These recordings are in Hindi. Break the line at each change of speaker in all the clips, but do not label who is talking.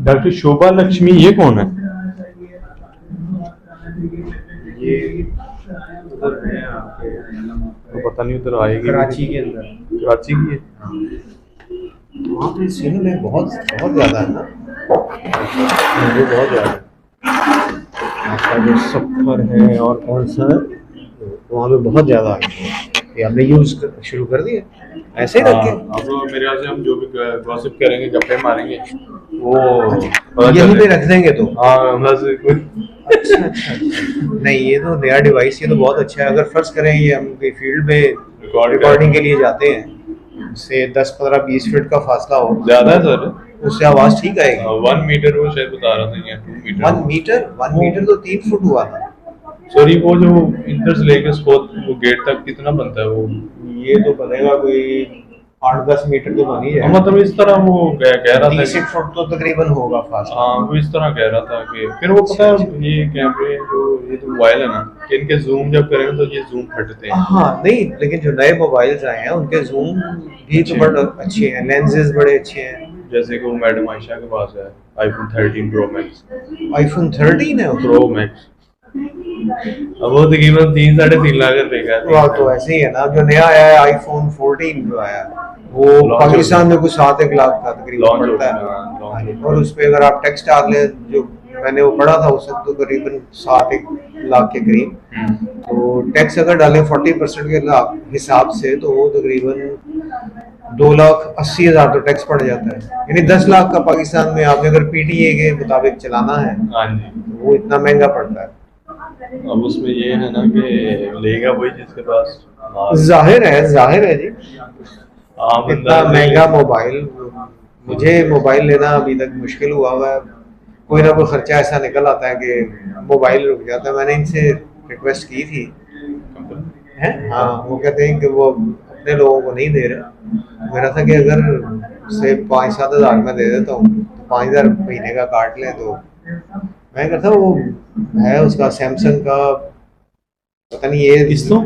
डॉक्टर शोभा लक्ष्मी ये कौन है?
ये उधर है आपके
तो पता नहीं उधर आएगी।
कराची के अंदर।
कराची की है।
वहाँ पे सीनों में बहुत बहुत ज़्यादा है ना, वो बहुत ज़्यादा है। आपका जो सफ़र है और कौन सा है, वहाँ पे बहुत ज़्यादा है। ये हमने यूज़ शुरू कर दिया ऐसे ही रख के।
अब मेरे ख्याल से हम जो भी गॉसिप करेंगे, गप्पे मारेंगे, वो
यहीं पे रख देंगे तो।
हाँ बस
अच्छा अच्छा अच्छा। नहीं, ये तो नया डिवाइस, ये तो बहुत अच्छा है। अगर फर्ज करें ये हम कोई फील्ड में रिकॉर्डिंग के लिए जाते हैं, से 10-15-20 फीट का फासला हो,
ज्यादा है सर,
उससे आवाज़ ठीक आएगी।
1 मीटर वो शायद बता रहा था, या 2 मीटर।
1 मीटर तो 3 फुट हुआ था।
सॉरी, वो जो इधर से लेके स्पोर्ट वो गेट तक कितना बनता है वो?
ये तो बनेगा कोई 8-10 मीटर तो बन ही जाएगा।
मतलब इस तरह वो कह रहा था
30 फुट तो तकरीबन होगा फासला।
हाँ, वो इस तरह कह रहा था कि फिर वो पता है ये कैमरे जो ये तो मोबाइल है ना, कि इनके जूम जब करेंगे तो ये जूम फटते हैं।
हाँ नहीं, लेकिन जो नए मोबाइल्स आए हैं उनके जूम भी तो बड़े अच्छे हैं, लेंसेज बड़े अच्छे हैं।
जैसे कि वो मैडम आयशा के पास है आईफोन 13 प्रो मैक्स।
आईफोन 13 है
प्रो मैक्स, अब वो तकरीबन 3-3.5 लाख रुपए का है।
वाह, तो ऐसे ही है ना, जो नया आया है आईफोन 14 जो आया वो पाकिस्तान में कुछ 7-1 लाख का तकरीबन पड़ता है। और उस पर अगर आप टेक्स्ट डाल लें, जो मैंने वो पढ़ा था उस वक्त, तो करीबन 7-1 लाख के करीब। तो टैक्स अगर डालें 40% के हिसाब से, तो वो तकरीबन 2,80,000 तो टैक्स पड़ जाता है। यानी 10 लाख का पाकिस्तान में आपने अगर पीटीए के मुताबिक चलाना है, तो वो इतना महंगा पड़ता है।
अब उसमें ये है ना कि लेगा वही जिसके पास
जाहिर है जी, इतना महंगा मोबाइल, मुझे मोबाइल लेना अभी तक मुश्किल हुआ है। कोई ना कोई खर्चा ऐसा निकल आता है कि मोबाइल रुक जाता है। मैंने इनसे रिक्वेस्ट की थी है, हाँ, वो कहते हैं कि वो अपने लोगों को नहीं दे रहे। मेरा था कि अगर से 5-7 हज़ार में दे देता हूँ, तो 5,000 महीने का काट लें। तो मैं कहता वो है उसका सैमसंग का, पता नहीं ये A03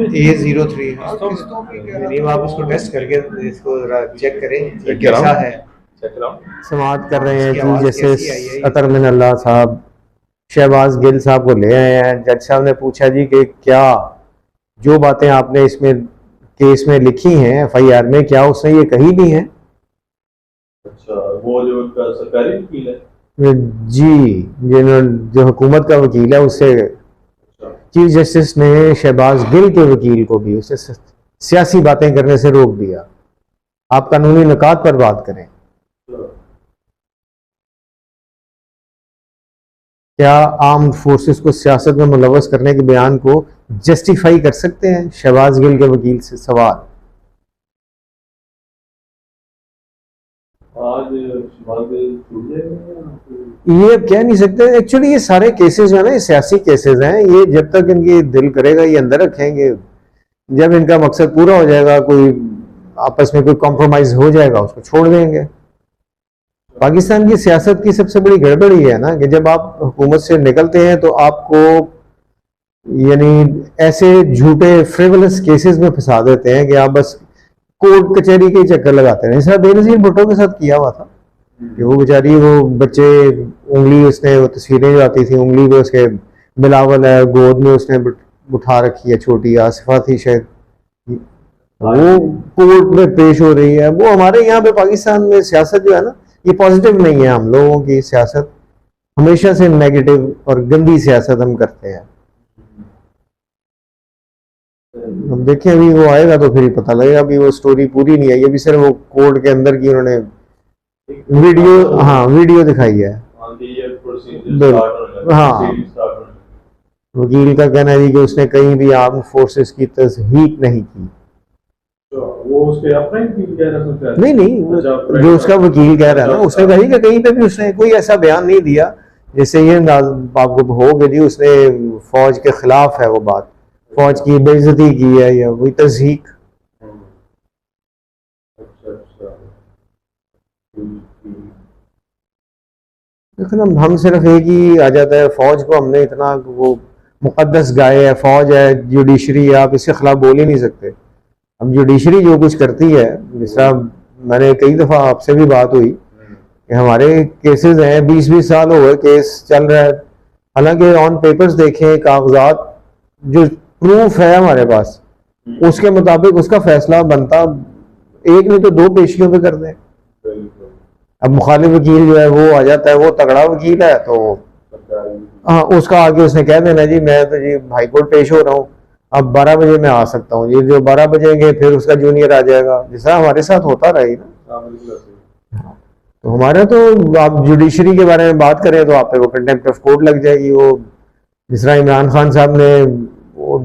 नहीं, आप उसको टेस्ट करके इसको चेक करें कैसा है। समाप्त कर रहे हैं जी, जैसे अतर मिन अल्लाह साहब शहबाज गिल साहब को ले आए हैं। जज साहब ने पूछा जी कि क्या जो बातें आपने इसमें केस में लिखी हैं FIR में, क्या उसने ये कही भी हैं?
अच्छा, वो जो सरकारी वकील है
जी, जो हुकूमत का वकील है, उससे चीफ जस्टिस ने शहबाज गिल के वकील को भी उसे सियासी बातें करने से रोक दिया। आप कानूनी निकात पर बात करें। क्या आर्म्ड फोर्सेस को सियासत में मुलव्वस करने के बयान को जस्टिफाई कर सकते हैं? शहबाज गिल के वकील से सवाल।
आज
ये अब कह नहीं सकते। एक्चुअली ये सारे केसेस जो है ना, ये सियासी केसेस हैं। ये जब तक इनकी दिल करेगा ये अंदर रखेंगे, जब इनका मकसद पूरा हो जाएगा, कोई आपस में कोई कॉम्प्रोमाइज हो जाएगा, उसको छोड़ देंगे। पाकिस्तान की सियासत की सबसे बड़ी गड़बड़ी है ना कि जब आप हुकूमत से निकलते हैं तो आपको यानी ऐसे झूठे फ्रिवलस केसेस में फंसा देते हैं कि आप बस कोर्ट कचहरी के चक्कर लगाते हैं। ऐसा बेनजीर भुट्टो के साथ किया हुआ था कि वो बेचारी, वो बच्चे उंगली, उसने वो तस्वीरें जो आती थी उंगली पे उसके बिलावल है, गोद में उसने उठा रखी है, छोटी आसिफा थी शायद, वो कोर्ट में पेश हो रही है। वो हमारे यहाँ पे पाकिस्तान में सियासत जो है ना, ये पॉजिटिव नहीं है। हम लोगों की सियासत हमेशा से नेगेटिव और गंदी सियासत हम करते हैं। अब देखें, अभी वो आएगा तो फिर ही पता लगेगा। अभी वो स्टोरी पूरी नहीं आई, अभी सिर्फ वो कोर्ट के अंदर की उन्होंने वीडियो, हाँ, वीडियो दिखाई है। हाँ, वकील का कहना है कि उसने कहीं भी आर्म फोर्सेस की तस्दीक नहीं की।
वो उसके अपना ही कह रहा था?
नहीं, जो उसका वकील कह रहा है ना, उसने कही कि कहीं पे भी उसने कोई ऐसा बयान नहीं दिया जैसे ये आपको हो गई जी उसने फौज के खिलाफ है वो बात, फौज की बेइज्जती की है या वही तस्दीक। लेकिन हम सिर्फ एक ही आ जाता है, फौज को हमने इतना वो मुकद्दस गाय है, फौज है, जुडिशरी है, आप इसके खिलाफ बोल ही नहीं सकते। अब जुडिशरी जो कुछ करती है, जिस तरह मैंने कई दफ़ा आपसे भी बात हुई हमारे केसेस हैं, 20-20 साल हो गए केस चल रहा है, हालांकि ऑन पेपर्स देखें, कागजात जो प्रूफ है हमारे पास, उसके मुताबिक उसका फैसला बनता एक नहीं तो 2 पेशियों पे कर दें। अब मुखालिफ वकील जो है वो आ जाता है, वो तगड़ा वकील है, तो हाँ उसका आगे उसने कह देना जी मैं तो जी हाई कोर्ट पेश हो रहा हूँ, अब 12 बजे मैं आ सकता हूँ, ये जो 12 बजेंगे फिर उसका जूनियर आ जाएगा, जैसा हमारे साथ होता रही ना। तो हमारा तो आप जुडिशरी के बारे में बात करें तो आप पे वो कंटेम्प्ट ऑफ कोर्ट लग जाएगी। वो जिस तरह इमरान खान साहब ने वो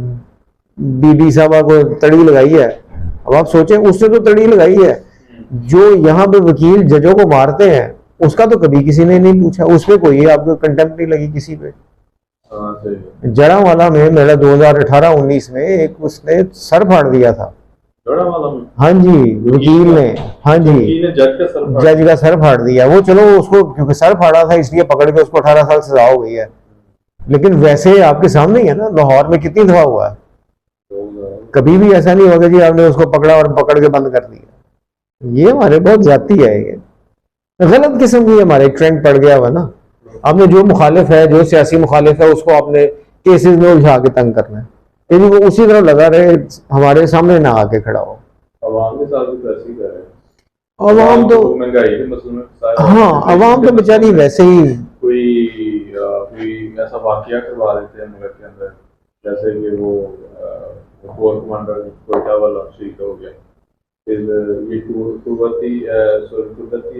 बीबी साहबा को तड़ी लगाई है, अब आप सोचें उसने तो तड़ी लगाई है, जो यहाँ पे वकील जजों को मारते हैं उसका तो कभी किसी ने नहीं पूछा, उसमें कोई आपको कंटेम्प्ट नहीं लगी किसी पे। जड़ावाला में मेरा 2018-19 में एक उसने सर फाड़ दिया था, हाँ जी वकील ने, हाँ जी जज का सर फाड़ दिया। वो चलो उसको क्योंकि सर फाड़ा था इसलिए पकड़ के उसको 18 साल सजा हो गई है, लेकिन वैसे आपके सामने ही है ना, लाहौर में कितनी दफा हुआ है, कभी भी ऐसा नहीं होगा जी आपने उसको पकड़ा और पकड़ के बंद कर दिया। ये हमारे बहुत ज्यादती है, ये गलत किस्म की हमारे ट्रेंड पड़ गया हुआ ना। आपने जो मुखालिफ है, जो सियासी मुखालिफ है, उसको आपने केसेस में उलझा के तंग करना है, यदि वो उसी तरह लगा रहे, हमारे सामने ना आके खड़ा हो।
अवाम के साथ भी ऐसे ही कर रहे हैं,
अवाम तो
महंगाई के मसले में,
हाँ अवाम तो बेचारी वैसे ही
कोई ऐसा वाकया करवा देते हैं मुल्क के अंदर, जैसे कि वो कोर कमांडर कोयटा वाला शहीद हो गया, फिर ये कुदरती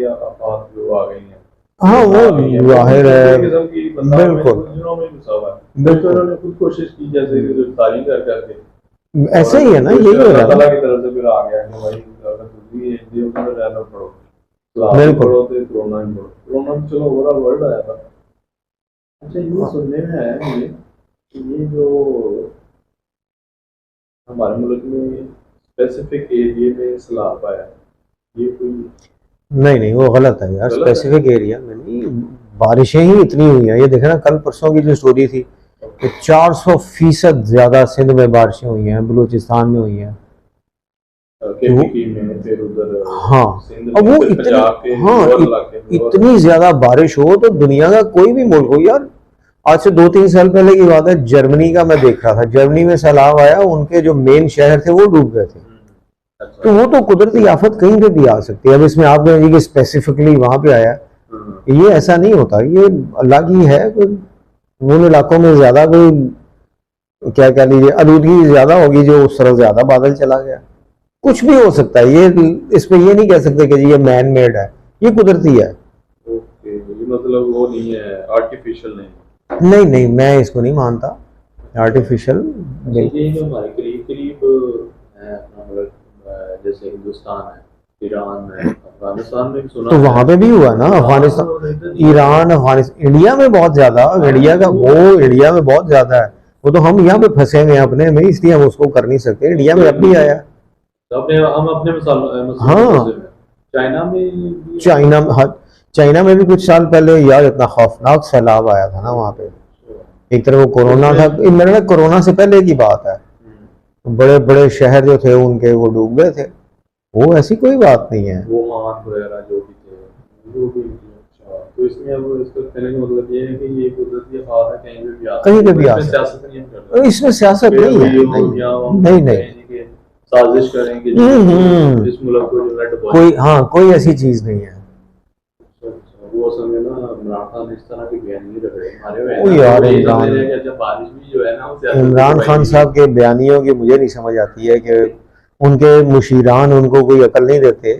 आफत जो आ गई हैं,
हाँ वो जाहिर है बिल्कुल
उन्होंने खुद कोशिश की जैसे गिरफ्तारी कर करके,
ऐसे ही है ना, यही हो रहा है
की तरफ से फिर आ गया कि भाई अगर तुम ये हिंदी में रहना पड़ो,
बिल्कुल
पढ़ो तो कोरोना ही पढ़ो, कोरोना में चलो ओवरऑल वर्ल्ड आया था। अच्छा ये सुनने में है मुझे ये जो हमारे मुल्क में स्पेसिफिक एरिया में सैलाब आया, ये कोई
नहीं वो गलत है यार, स्पेसिफिक एरिया में नहीं, बारिशें ही इतनी हुई हैं। ये देखे ना कल परसों की जो स्टोरी थी, तो 400% ज्यादा सिंध में बारिशें हुई हैं, बलूचिस्तान में हुई हैं,
में फिर उधर
हाँ अब वो इतनी ज्यादा बारिश हो तो दुनिया का कोई भी मुल्क हो यार, आज से 2-3 साल पहले की बात है, जर्मनी का मैं देख रहा था, जर्मनी में सैलाब आया, उनके जो मेन शहर थे वो डूब गए थे। तो वो तो कुदरती आफत कहीं पे भी आ सकती है। अब इसमें आप कहेंगे कि स्पेसिफिकली वहां पे आया, ये ऐसा नहीं होता, ये अल्लाह की है, उन इलाकों में ज्यादा कोई क्या कह लीजिए आलूदगी ज्यादा होगी, जो उस तरह ज्यादा बादल चला गया, कुछ भी हो सकता है। ये इसमें ये नहीं कह सकते कि जी ये मैन मेड है, ये कुदरती है।
ओके, मतलब वो नहीं है, आर्टिफिशियल
नहीं मैं इसको नहीं मानता आर्टिफिशियल।
ये जो हमारे करीब जैसे हिंदुस्तान है, ईरान है, अफगानिस्तान में भी सुना
तो वहां पे भी हुआ ना, अफगानिस्तान, ईरान, अफगानिस्तान, इंडिया में बहुत ज्यादा, इंडिया में बहुत ज्यादा है, वो तो हम यहाँ पे फंसे हुए हैं अपने में, इसलिए हम उसको कर नहीं सकते। इंडिया में अब भी आया,
हम अपने
हाँ चाइना में भी कुछ साल पहले यार इतना खौफनाक सैलाब आया था ना वहां पे, एक तरफ वो कोरोना था, मेरे कोरोना से पहले की बात है, बड़े बड़े शहर जो थे उनके वो डूब गए थे, वो ऐसी कोई बात नहीं है।
वगैरह जो भी थे वो भी, तो इसमें अब इसका कहने का मतलब ये है कि ये कुदरती आफत है, कहीं पे भी आ सकता है,
इसमें सियासत नहीं है, नहीं
साजिश करेंगे इस मुल्क को जो
कोई ऐसी चीज नहीं है।
वो समय ना इमरान खान इस तरह के बयान रख रहे
हैं यार,
बारिश भी जो है ना
इमरान खान साहब के बयानियों की मुझे नहीं समझ आती है कि उनके मुशीरान उनको कोई अकल नहीं देते।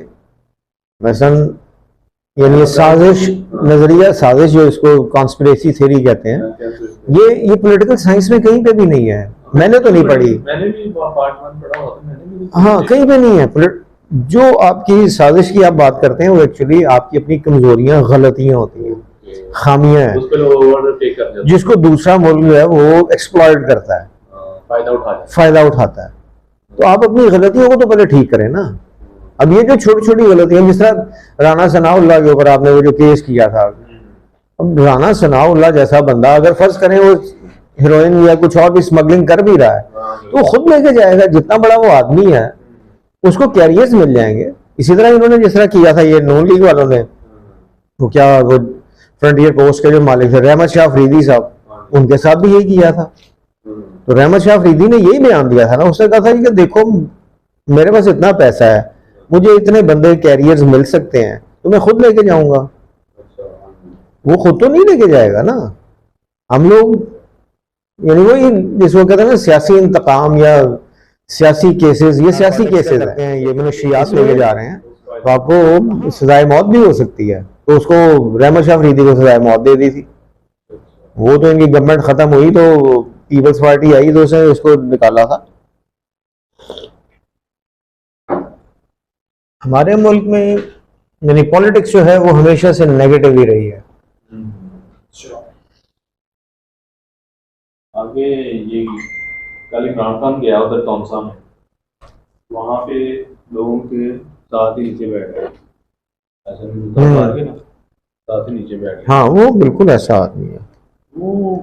मसलन यानी साजिश नजरिया, साजिश जो इसको कॉन्स्पिरेसी थ्योरी कहते हैं, ये पॉलिटिकल साइंस में कहीं पे भी नहीं है, मैंने तो नहीं पढ़ी,
मैंने भी पार्ट 1 पढ़ा हुआ था, मैंने भी
हाँ कहीं पे नहीं है। जो आपकी साजिश की आप बात करते हैं वो एक्चुअली आपकी अपनी कमजोरियां, गलतियां होती हैं, खामियां हैं, जिसको दूसरा मुल्क जो है वो एक्सप्लॉइट करता है, फायदा उठाता है। तो आप अपनी गलतियों को तो पहले ठीक करें ना। अब ये जो छोटी छोटी गलतियां, जिस तरह राना सनाउल्लाह के ऊपर आपने वो जो केस किया था, अब राना सनाउल्लाह जैसा बंदा अगर फर्ज करें वो हीरोइन या कुछ और भी स्मगलिंग कर भी रहा है तो वो खुद लेके जाएगा, जितना बड़ा वो आदमी है उसको कैरियर्स मिल जाएंगे। इसी तरह इन्होंने जिस तरह किया था ये नून लीग वालों ने, वो क्या वो फ्रंटियर पोस्ट के जो मालिक थे रहमत शाह अफरीदी साहब, उनके साथ भी यही किया था। तो रहमत शाह अफरीदी ने यही बयान दिया था ना, उसने कहा था कि देखो मेरे पास इतना पैसा है, मुझे इतने बंदे कैरियर्स मिल सकते हैं, तो मैं खुद लेके जाऊंगा। वो खुद तो नहीं लेके जाएगा ना। हम लोग यानी वही जिसको कहते हैं ना सियासी इंतकाम या सियासी केसेस, ये सियासी केसेस हैं, ये मनुशियात लेके जा रहे हैं, तो आपको सजाए मौत भी हो सकती है। तो उसको रहमत शाह अफरीदी को सजाए मौत दे दी थी। वो तो इनकी गवर्नमेंट खत्म हुई तो पीपल्स पार्टी आई तो उसने उसको निकाला था। हमारे मुल्क में यानी पॉलिटिक्स जो है वो हमेशा से नेगेटिव ही रही है।
आगे ये कल इमरान खान गया उधर तौनसा में, वहाँ पे लोगों के साथ ही नीचे बैठ गए, ऐसा नहीं मार के ना साथ ही नीचे बैठ गए।
हाँ वो बिल्कुल ऐसा आदमी है
वो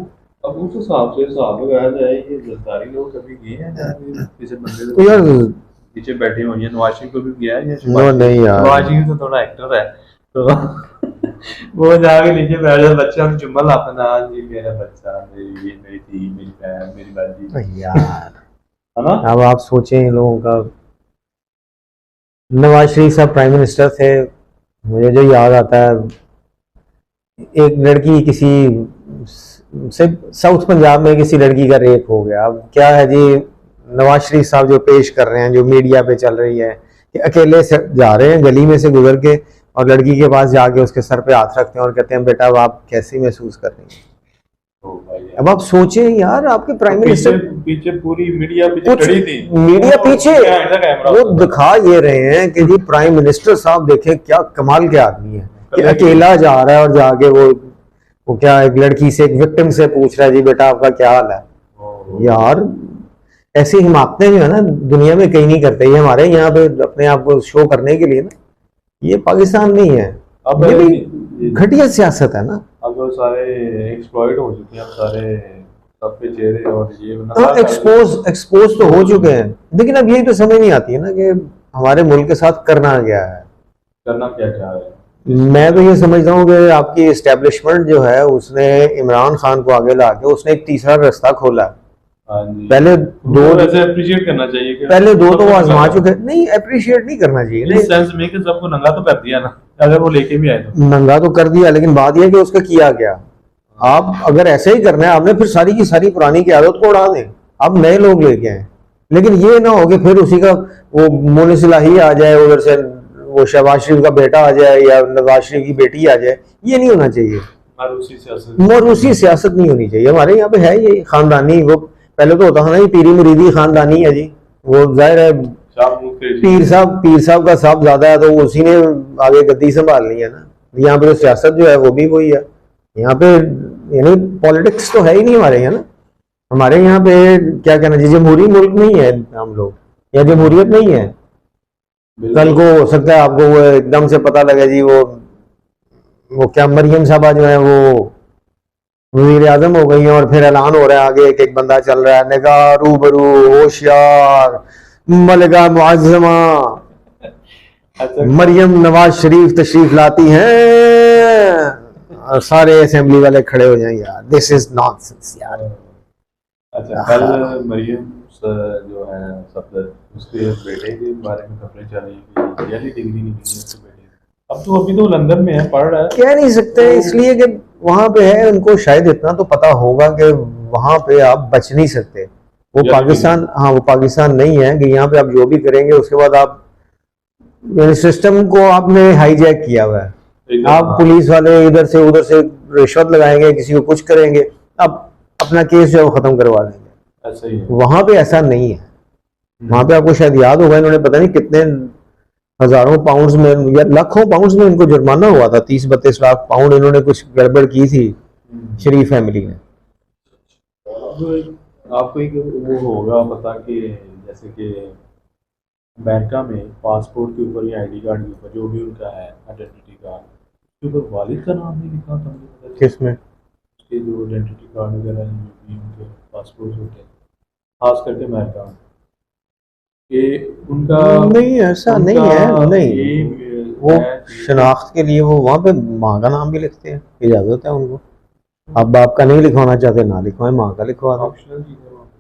अब उस हिसाब से हिसाब लगाया जाए ये जरदारी लोग कभी गए हैं किसी बंदे
तो यार
नीचे बैठे हुए हैं। नवाज शरीफ को भी गया है
नो नहीं यार,
नवाज शरीफ तो थोड़ा एक्टर है तो वो जाके नीचे बैठ जाए, बच्चा हम चुम्मा लाता ना जी मेरा बच्चा, मेरी मेरी थी मेरी बहन मेरी बाजी
यार
है ना।
अब आप सोचें इन लोगों का, नवाज शरीफ साहब प्राइम मिनिस्टर थे, मुझे जो याद आता है एक लड़की किसी से साउथ पंजाब में किसी लड़की का रेप हो गया। अब क्या है जी, नवाज शरीफ साहब जो पेश कर रहे हैं, जो मीडिया पे चल रही है कि अकेले से जा रहे हैं गली में से गुजर के और लड़की के पास जाके उसके सर पे हाथ रखते हैं और कहते हैं बेटा अब आप कैसे महसूस कर रही हैं। अब आप सोचें यार, आपके प्राइम मिनिस्टर
पीछे पूरी मीडिया पीछे खड़ी थी,
मीडिया पीछे वो दिखा ये रहे हैं कि जी प्राइम मिनिस्टर साहब देखें क्या कमाल के आदमी है कि अकेला जा रहा है और जाके वो क्या एक लड़की से, एक विक्टिम से पूछ रहा है जी बेटा आपका क्या हाल है। यार ऐसी हिमाकतें जो है ना दुनिया में कहीं नहीं करते, ये हमारे यहाँ पे अपने आप को शो करने के लिए ना, ये पाकिस्तान नहीं है। अब ये भी घटिया सियासत है ना।
अब वो सारे एक्सप्लॉइट हो चुके हैं, सारे सबके चेहरे और ये
एक्सपोज तो हो चुके हैं, लेकिन अब यही तो समझ नहीं आती है ना कि हमारे मुल्क के साथ करना क्या है,
करना क्या चाह रहे हैं।
मैं तो ये समझता हूँ कि आपकी एस्टेब्लिशमेंट जो है उसने इमरान खान को आगे ला के उसने एक तीसरा रास्ता खोला। पहले दो
ऐसे अप्रिशिएट करना चाहिए कि
पहले दो तो वो आजमा चुके, नहीं अप्रिशिएट नहीं करना चाहिए,
इस सेंस में कि सबको नंगा तो कर दिया ना, अगर वो लेके भी आए तो
नंगा तो कर दिया, लेकिन बात यह कि उसका किया क्या। आप अगर ऐसे ही करना है आपने फिर सारी की सारी पुरानी की आदत को उड़ा दें, आप नए लोग लेके आए, लेकिन ये ना हो कि फिर उसी का वो मोनिसलाही आ जाए, उधर से वो शहबाज शरीफ का बेटा आ जाए या नवाज शरीफ की बेटी आ जाए, ये नहीं होना चाहिए। मारूसी सियासत नहीं होनी चाहिए। हमारे यहाँ पे है ये खानदानी, वो पहले तो होता था ना ये पीरी मुरीदी खानदानी है जी, वो जाहिर है पीर साहब का साहब ज्यादा है तो उसी ने आगे गद्दी संभालनी है ना। यहाँ पे तो सियासत जो है वो भी वही है। यहाँ पे यानी पॉलिटिक्स तो है ही नहीं हमारे यहाँ ना। हमारे यहाँ पे क्या कहना चाहिए, जमहूरी मुल्क नहीं है हम लोग, या जमहूरियत नहीं है। कल को हो सकता है आपको वो एकदम से पता लगे जी वो क्या मरियम साहबा जो है वो वजीर आजम हो गई हैं और फिर ऐलान हो रहा है आगे एक बंदा चल रहा है निगाह रूबरू होशियार मलिका मुअज्जमा मरियम नवाज शरीफ तशरीफ लाती हैं और सारे असेंबली वाले खड़े हो जाएंगे। यार दिस इज नॉनसेंस यार।
अच्छा कल मरियम जो है सफदर उसके बेटे के बारे में खबरें चल रही है कि डिग्री निकली उसके बेटे, अब तो अभी तो लंदन में है पढ़ रहा है,
कह नहीं सकते इसलिए कि वहां पे है, उनको शायद इतना तो पता होगा कि वहां पे आप बच नहीं सकते। वो पाकिस्तान, हाँ वो पाकिस्तान नहीं है कि यहाँ पे आप जो भी करेंगे उसके बाद आप सिस्टम को आपने हाईजैक किया हुआ है। आप पुलिस वाले इधर से उधर से रिश्वत लगाएंगे, किसी को कुछ करेंगे, आप अपना केस जो है वो खत्म करवा देंगे।
ऐसा ही है।
वहां पे ऐसा नहीं है। वहां पे आपको शायद याद होगा इन्होंने पता नहीं कितने हजारों पाउंड्स में या लाखों पाउंड्स में इनको जुर्माना हुआ था, 30-32 लाख पाउंड इन्होंने कुछ गड़बड़ की थी शरीफ फैमिली ने।
आपको एक वो होगा पता कि जैसे कि अमेरिका में पासपोर्ट के ऊपर या आईडी कार्ड के ऊपर जो भी उनका है आइडेंटिटी कार्ड, उसके ऊपर वालिद का नाम नहीं लिखा था।
किसमें?
उसके जो आइडेंटिटी कार्ड वगैरह उनके पासपोर्ट होते हैं खास करके अमेरिका में, कि उनका
नहीं ऐसा नहीं है, नहीं वो शनाख्त के लिए वो वहाँ पे माँ का नाम भी लिखते हैं, इजाजत है उनको। आप बाप का नहीं लिखवाना चाहते ना लिखवाएं, माँ का लिखवा दो।
ऑप्शनल चीज़ है वहाँ पे।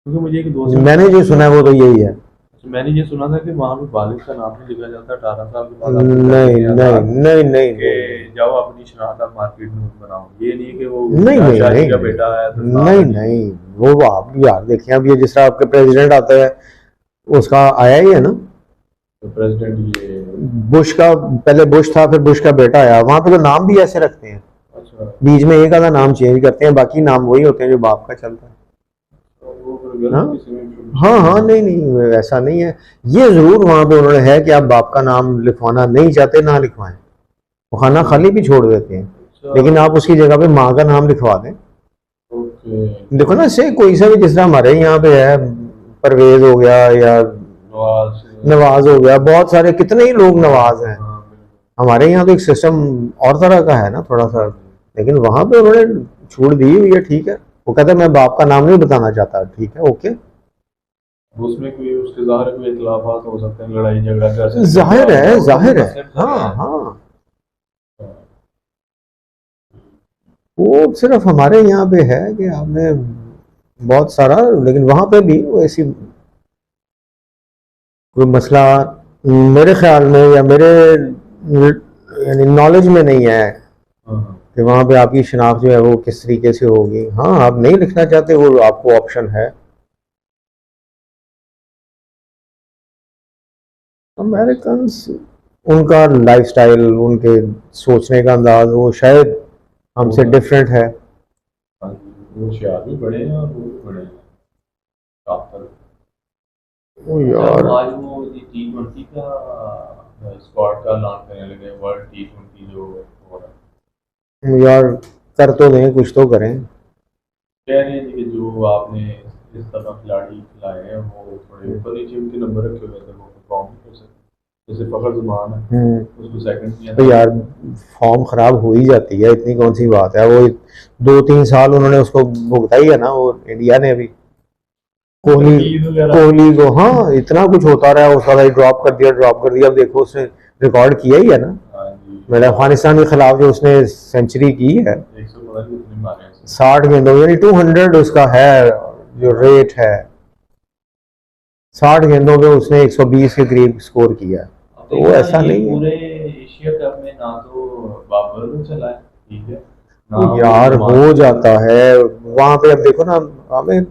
क्योंकि मुझे एक दोस्त ने
मैंने जो सुना है वो तो यही है।
मैंने ये सुना था कि वहाँ पे बालिग का नाम नहीं लिखा जाता, 18 साल के बाद आप
नहीं
नहीं
नहीं नहीं नहीं
कि जाओ अपनी शनाख्त आप मार्केट में बनाओ, ये नहीं कि वो
नहीं नहीं
शादी
नहीं
का बेटा है तो
नहीं नहीं, वो आप यार देखिए, अब ये जिस तरह आपके प्रेसिडेंट आता है उसका आया ही है ना,
तो प्रेसिडेंट ये
बुश का, पहले बुश था फिर बुश का बेटा आया, वहां पे तो नाम भी ऐसे रखते हैं,
अच्छा
बीच में एक आधा नाम चेंज करते हैं, बाकी नाम वही होते हैं जो बाप का चलता है।
तो वो फिर गलत
हाँ
किसी में
हाँ हाँ, नहीं नहीं ऐसा नहीं है। ये जरूर वहां पे उन्होंने है कि आप बाप का नाम लिखवाना नहीं चाहते ना लिखवाएं, वो खाना खाली भी छोड़ देते हैं,
अच्छा
लेकिन आप उसकी जगह पे माँ का नाम लिखवा दें।
ओके
देखो ना, से कोई सा भी, जिस तरह हमारे यहाँ पे है परवेज हो गया या
नवाज
नवाज हो गया, बहुत सारे कितने ही लोग नवाज हैं।
हाँ बिल्कुल।
हमारे यहाँ तो एक सिस्टम और तरह का है ना थोड़ा सा, लेकिन वहां पे उन्होंने छूट दी हुई है, ठीक है। वो कहता है मैं बाप का नाम नहीं बताना चाहता, ठीक है ओके।
उसमें कोई उसके ज़ाहिर कोई इख्तिलाफात हो सकते हैं, लड़ाई झगड़ा कर सकते हैं,
जाहिर है
वो
जाहिर है,
मसले
हाँ
हैं।
हाँ। वो सिर्फ हमारे यहाँ पे है कि आपने बहुत सारा, लेकिन वहां पे भी वो ऐसी कोई मसला मेरे ख्याल में या मेरे यानी नॉलेज में नहीं है
हाँ
कि वहां पे आपकी शनाख्त जो है वो किस तरीके से होगी। हाँ, आप नहीं लिखना चाहते, वो आपको ऑप्शन है। अमेरिकन्स, उनका लाइफस्टाइल, उनके सोचने का अंदाज वो शायद हमसे डिफरेंट है।
हाँ जी, वो होशियार भी बड़े हैं और वो भी बड़े हैं डॉक्टर।
ओ
अच्छा
यार,
आज वो T20 का स्क्वाड का ऐलान करने लगे, वर्ल्ड T20 जो हो रहा है।
यार कर तो दें, कुछ तो करें।
कह रहे हैं जी कि जो आपने इस तरह खिलाड़ी खिलाए हैं वो थोड़े ऊपर नीचे उनके नंबर रखे हुए थे, वो परफॉर्म नहीं कर सकते। जैसे फखर जमान है, उसको सेकंड किया
तो
था।
यार फॉर्म खराब हो ही जाती है, इतनी कौन सी बात है। वो 2-3 साल उन्होंने उसको भुगता ही है ना, वो इंडिया ने भी कोहली
तरकीब वगैरह
कोहली को, हाँ इतना कुछ होता रहा, उसका भाई ड्रॉप कर दिया ड्रॉप कर दिया। अब देखो उसने रिकॉर्ड किया ही है ना,
हाँ जी,
मेरे अफगानिस्तान के खिलाफ जो उसने सेंचुरी की है
100 पता नहीं कितने मारे हैं उसने।
60 गेंदों, यानी 200 उसका है जो रेट है। 60 गेंदों पे उसने 120 के करीब स्कोर किया,
अब
तो वो
देखिए ना,
ऐसा
ये
नहीं है।
पूरे एशिया कप में ना तो बाबर ने चला है, ठीक है, ना
तो
वो
यार
जमान
हो
ने चला
जाता है वहां पे। अब देखो ना, हमें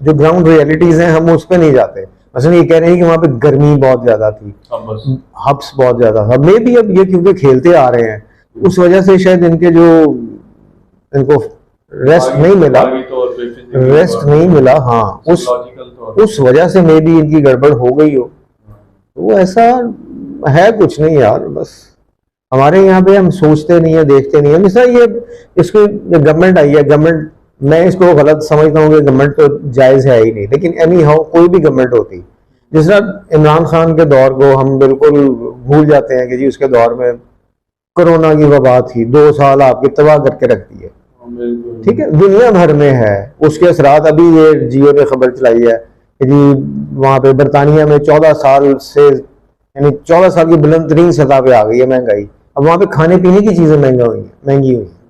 जो ग्राउंड रियलिटीज हैं हम उस पे नहीं जाते। मसलन ये कह रहे हैं कि वहां पे गर्मी बहुत ज्यादा थी,
है। अब बस
हब्स बहुत ज्यादा था, मे भी अब ये क्योंकि खेलते आ रहे हैं उस वजह से शायद इनके जो, इनको रेस्ट नहीं मिला,
दिमागी तौर पे, फिजिकल
रेस्ट
तौर
नहीं
पे,
मिला, हाँ उस
साइकोलॉजिकल तौर पे।
उस वजह से मे भी इनकी गड़बड़ हो गई हो। तो वो ऐसा है कुछ नहीं यार, बस हमारे यहाँ पे हम सोचते नहीं है, देखते नहीं है। मिसाल ये इसको गवर्नमेंट आई है, गवर्नमेंट, मैं इसको गलत समझता हूँ कि गवर्नमेंट तो जायज़ है ही नहीं, लेकिन एनी हाउ कोई भी गवर्नमेंट होती, जिस तरह इमरान खान के दौर को हम बिल्कुल भूल जाते हैं कि जी उसके दौर में कोरोना की वबा थी, 2 साल आपकी तबाह करके रख दी है,
बिल्कुल
ठीक है, दुनिया भर में है उसके असरात। अभी ये जियो ने खबर चलाई है कि जी वहाँ पे बरतानिया में 14 साल से, यानी 14 साल की बुलंद तरीन सतह पे आ गई है महंगाई। अब वहाँ पे खाने पीने की चीजें महंगी हुई हैं।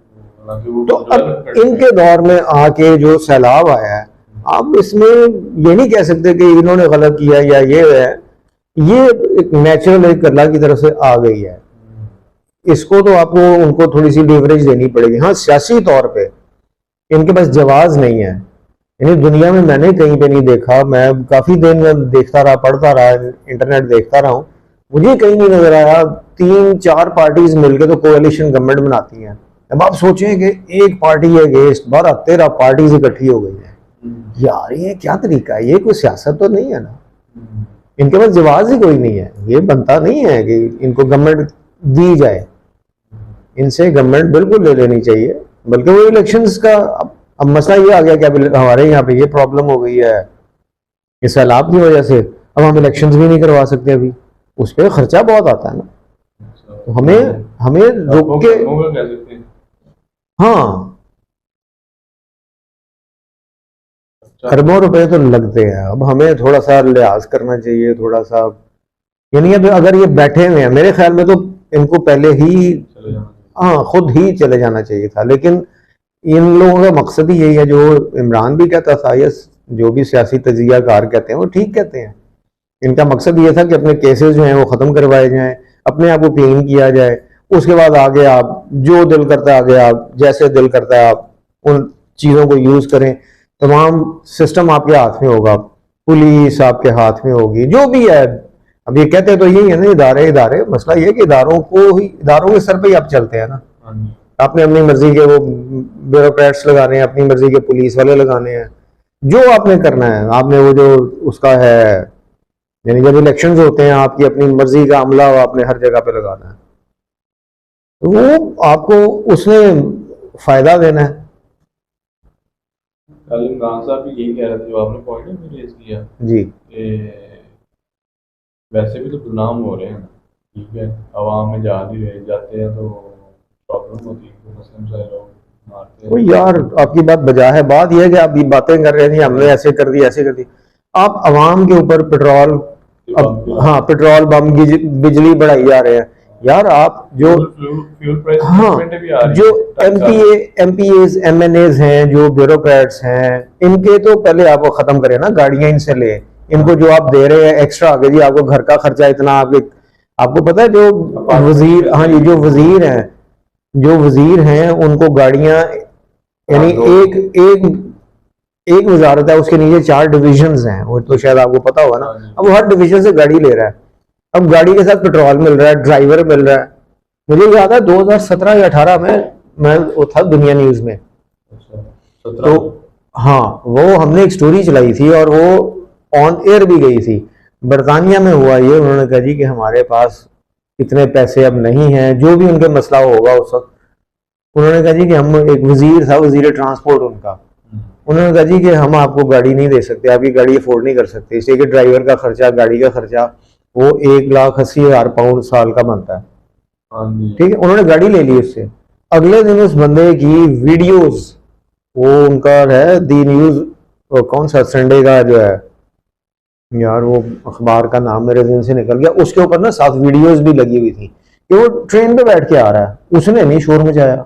हालांकि वो
तो
डेवलप
अब
करते हैं।
इनके दौर में आके जो सैलाब आया है, आप इसमें ये नहीं कह सकते कि इन्होंने गलत किया या ये है, ये एक नेचुरल एक अल्लाह की तरफ से आ गई है। इसको तो आपको उनको थोड़ी सी लीवरेज देनी पड़ेगी। हाँ, सियासी तौर पे इनके पास जवाब नहीं है, यानी दुनिया में मैंने कहीं पे नहीं देखा, मैं काफी दिन में देखता रहा, पढ़ता रहा, इंटरनेट देखता रहा हूँ, मुझे कहीं नहीं नजर आया 3-4 पार्टीज मिलकर तो कोalition गवर्नमेंट बनाती हैं। अब आप सोचें कि एक पार्टी अगेंस्ट 12-13 पार्टीज इकट्ठी हो गई है, यार ये क्या तरीका है, ये कोई सियासत तो नहीं है ना। इनके पास जवाब ही कोई नहीं है, ये बनता नहीं है कि इनको गवर्नमेंट दी जाए, इनसे गवर्नमेंट बिल्कुल ले लेनी चाहिए। बल्कि वो इलेक्शंस का अब मसला ये आ गया कि अब हमारे यहाँ पे ये प्रॉब्लम हो गई है इस सैलाब की वजह से, अब हम इलेक्शंस भी नहीं करवा सकते अभी, उस पर खर्चा बहुत आता है ना। तो हमें हमें रुक के,
कह सकते हैं।
हाँ
अच्छा,
अरबों रुपए तो लगते हैं, अब हमें थोड़ा सा लिहाज करना चाहिए, थोड़ा सा यानी अब अगर ये बैठे हुए हैं, मेरे ख्याल में तो इनको पहले ही
चले जाना चाहिए।
हाँ खुद ही चले जाना चाहिए था, लेकिन इन लोगों का मकसद ही यही है, जो इमरान भी कहता था या जो भी सियासी तजियाकार कहते हैं वो ठीक कहते हैं। इनका मकसद ये था कि अपने केसेस जो हैं वो ख़त्म करवाए जाएं, अपने आप को क्लीन किया जाए, उसके बाद आगे आप जो दिल करता है आगे आप जैसे दिल करता है आप उन चीज़ों को यूज़ करें। तमाम सिस्टम आपके हाथ में होगा, पुलिस आपके हाथ में होगी, जो भी है। अब ये कहते हैं तो यही है ना, इदारे इदारे, मसला ये है कि इदारों के सर पे ही आप चलते हैं ना।
हाँ जी।
आपने अपनी मर्जी के वो ब्यूरोक्रेट्स लगाने हैं, अपनी मर्जी के पुलिस वाले लगाने हैं, जो आपने करना है। आपने वो जो उसका है, यानी जब इलेक्शंस होते हैं आपकी अपनी मर्जी का अमला आपने हर जगह पे लगाना है, तो वो आपको उसने फायदा देना है।
कल इमरान साहब भी यही कह रहे थे, जो आपने पॉइंट रेज किया
जी
कि वैसे भी तो बदनाम हो रहे हैं, ठीक है, आवाम में जा नहीं रहे, जाते हैं तो प्रॉब्लम होती है, तो मुस्लिम सारे लोग मारते
तो
हैं।
यार आपकी बात बजा है। बात यह है कि आप ये बातें कर रहे हैं, हमने ऐसे कर दी ऐसे कर दी। आप आवाम के ऊपर पेट्रोल, अब हाँ पेट्रोल बम बिजली बढ़ाई जा रहे हैं यार। आप जो
फ्यूल प्राइस
हाँ
भी आ रही
जो
है,
एमपीएज एमएनएज हैं, जो ब्यूरोक्रेट्स हैं, इनके तो पहले आप वो खत्म करें ना, गाड़ियां इनसे ले। इनको जो आप दे रहे हैं एक्स्ट्रा आगे जी, आपको घर का खर्चा इतना, आपको पता है जो वजीर, हाँ ये जो वजीर हैं उनको गाड़ियां, यानी एक एक एक वजारत है उसके नीचे 4 डिविजन्स हैं, वो तो शायद आपको पता होगा ना। अब वो हर डिवीजन से गाड़ी ले रहा है, अब गाड़ी के साथ पेट्रोल मिल रहा है, ड्राइवर मिल रहा है। मुझे याद है 2017 या 18 में मैं वो था दुनिया न्यूज में, तो हाँ वो हमने एक स्टोरी चलाई थी और वो ऑन एयर भी गई थी। बरतानिया में हुआ ये, उन्होंने कहा जी कि हमारे पास इतने पैसे अब नहीं हैं, जो भी उनके मसला होगा उस वक्त। उन्होंने कहा जी कि हम, एक वजीर था, वजीर ट्रांसपोर्ट उनका, उन्होंने कहा जी कि हम आपको गाड़ी नहीं दे सकते, आपकी गाड़ी अफोर्ड नहीं कर सकते, इसलिए कि ड्राइवर का खर्चा, गाड़ी का खर्चा वो 1,80,000 पाउंड साल का बनता है। ठीक है, उन्होंने गाड़ी ले ली उससे। अगले दिन उस बंदे की वीडियोस, वो उनका है दी न्यूज, कौन सा संडे का जो है यार, वो अखबार का नाम मेरे दिन से निकल गया, उसके ऊपर ना 7 वीडियोस भी लगी हुई थी कि वो ट्रेन पे बैठ के आ रहा है, उसने नहीं शोर मचाया।